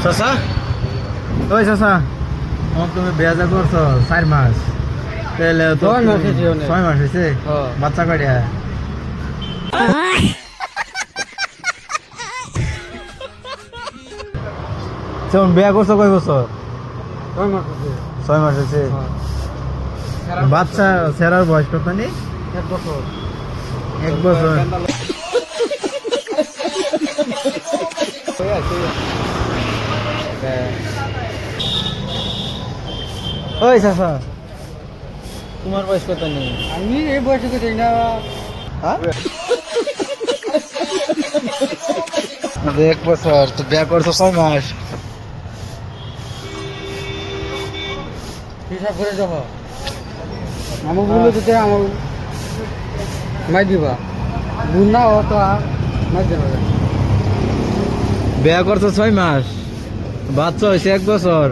চাচা ওই চাচা আমার তুমি বিয়া করছো 4 মাস তাহলে তো 6 মাস হয়েছে অনেক। 6 মাস হয়েছে হ্যাঁ। বাচ্চা কয়টা যেমন বিয়া করছো কয় বছর 6 মাস হয়েছে। 6 মাস হয়েছে হ্যাঁ। বাচ্চা ছেড়ার বয়স কত নি 1 বছর। 1 বছর ওই চাচা তোমার বয়স কত নেই আমি এই বয়সে করছি না। হ্যাঁ 1 বছর তো বিয়া করছো 6 মাস হিসাব করে যাবো আমার বলে দিতে আমার মাই দিবা বুন না হতো আর মাই দেবে বিয়া করছো 6 মাস বাচ্চা হয়েছে 1 বছর